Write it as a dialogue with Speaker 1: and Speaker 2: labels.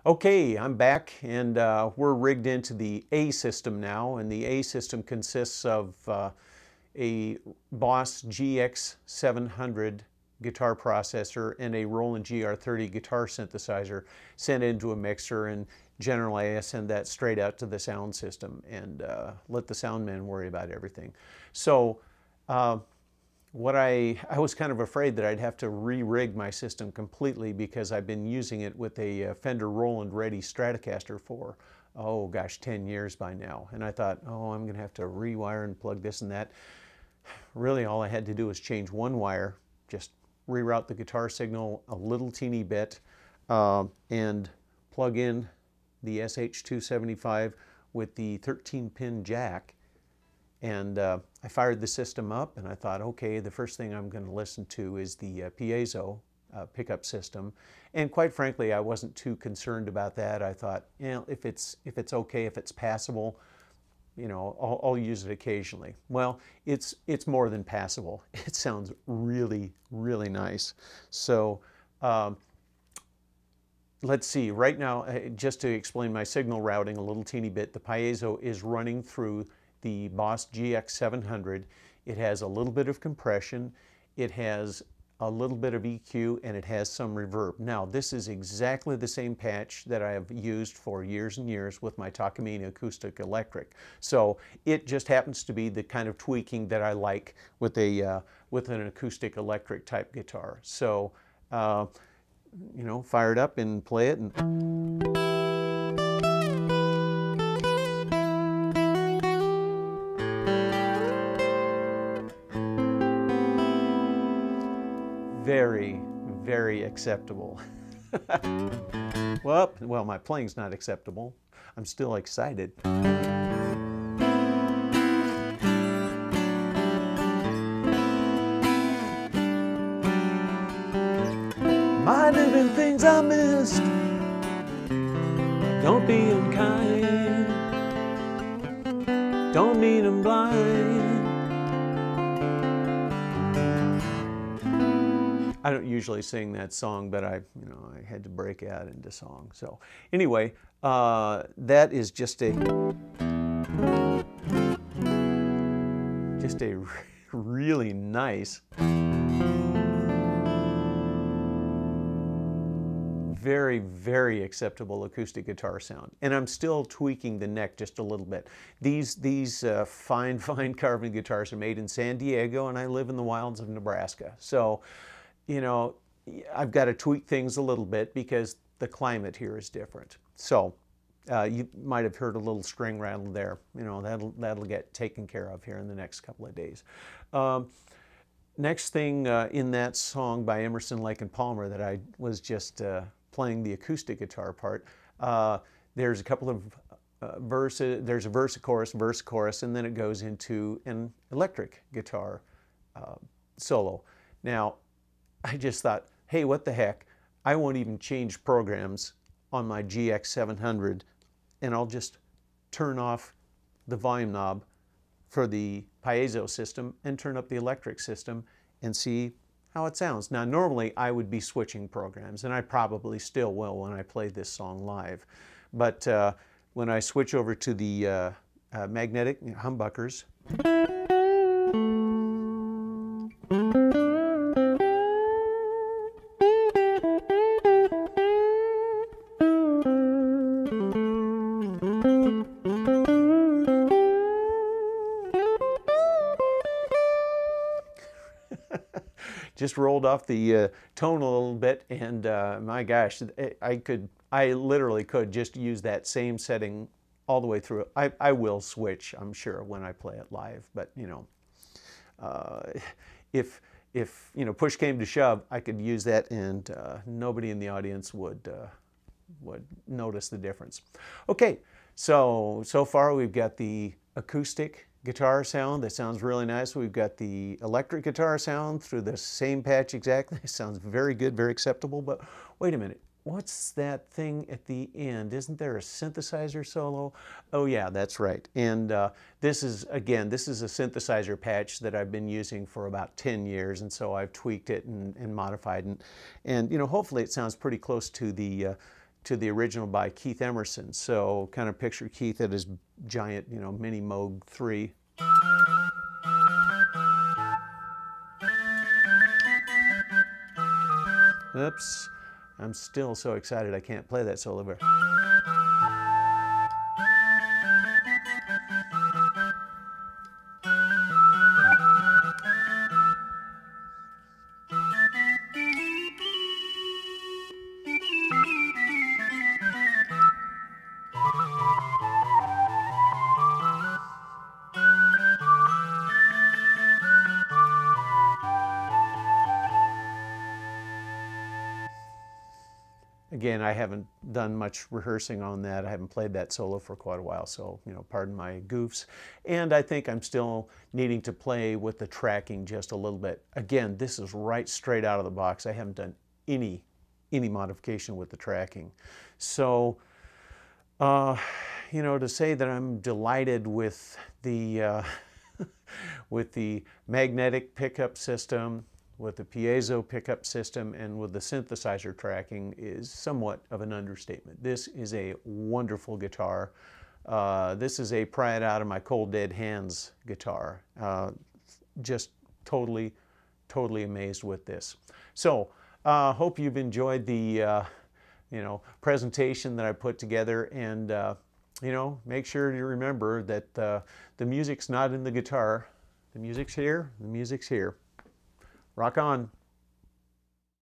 Speaker 1: Okay, I'm back, and we're rigged into the A system now, and the A system consists of a Boss GX700 guitar processor and a Roland GR30 guitar synthesizer sent into a mixer, and generally I send that straight out to the sound system and let the sound man worry about everything. So what I was kind of afraid that I'd have to re-rig my system completely because I've been using it with a Fender Roland Ready Stratocaster for, oh gosh, 10 years by now. And I thought, oh, I'm going to have to rewire and plug this and that. Really, all I had to do was change one wire, just reroute the guitar signal a little teeny bit, and plug in the SH275 with the 13-pin jack. And I fired the system up, and I thought, okay, the first thing I'm going to listen to is the Piezo pickup system. And quite frankly, I wasn't too concerned about that. I thought, you know, if it's okay, if it's passable, you know, I'll use it occasionally. Well, it's more than passable. It sounds really, really nice. So let's see. Right now, just to explain my signal routing a little teeny bit, the Piezo is running through the Boss GX700. It has a little bit of compression, it has a little bit of EQ, and it has some reverb. Now, this is exactly the same patch that I have used for years and years with my Takamine acoustic electric. So it just happens to be the kind of tweaking that I like with a with an acoustic electric type guitar. So you know, fire it up and play it, and very, very acceptable. Well, my playing's not acceptable. I'm still excited. Might have been things I missed. Don't be unkind. Don't mean I'm blind. I don't usually sing that song, but I had to break out into song. So anyway, that is just a really nice, very, very acceptable acoustic guitar sound. And I'm still tweaking the neck just a little bit. These fine Carvin guitars are made in San Diego, and I live in the wilds of Nebraska. So, you know, I've got to tweak things a little bit because the climate here is different. So you might have heard a little string rattle there. You know, that'll get taken care of here in the next couple of days. Next thing in that song by Emerson, Lake and Palmer that I was just playing the acoustic guitar part, there's a couple of verses. There's a verse, chorus, and then it goes into an electric guitar solo. Now, I just thought, hey, what the heck? I won't even change programs on my GX700, and I'll just turn off the volume knob for the Piezo system and turn up the electric system and see how it sounds. Now, normally I would be switching programs, and I probably still will when I play this song live. But when I switch over to the magnetic humbuckers, just rolled off the tone a little bit, and my gosh, I literally could just use that same setting all the way through. I will switch, I'm sure, when I play it live, but you know, if you know, push came to shove, I could use that, and nobody in the audience would notice the difference. Okay, so far we've got the acoustic guitar sound that sounds really nice. We've got the electric guitar sound through the same patch exactly. It sounds very good, very acceptable, but wait a minute. What's that thing at the end? Isn't there a synthesizer solo? Oh yeah, that's right. And this is a synthesizer patch that I've been using for about 10 years, and so I've tweaked it and modified it. And you know, hopefully it sounds pretty close to the to the original by Keith Emerson. So kind of picture Keith at his giant, you know, mini Moog 3. Oops, I'm still so excited I can't play that solo bar. Again, I haven't done much rehearsing on that. I haven't played that solo for quite a while, so, you know, pardon my goofs. And I think I'm still needing to play with the tracking just a little bit. Again, this is right straight out of the box. I haven't done any modification with the tracking. So, you know, to say that I'm delighted with the with the magnetic pickup system, with the piezo pickup system, and with the synthesizer tracking is somewhat of an understatement. This is a wonderful guitar. This is a pry it out of my cold dead hands guitar. Just totally amazed with this. So hope you've enjoyed the you know, presentation that I put together, and you know, make sure you remember that the music's not in the guitar. The music's here. The music's here. Rock on.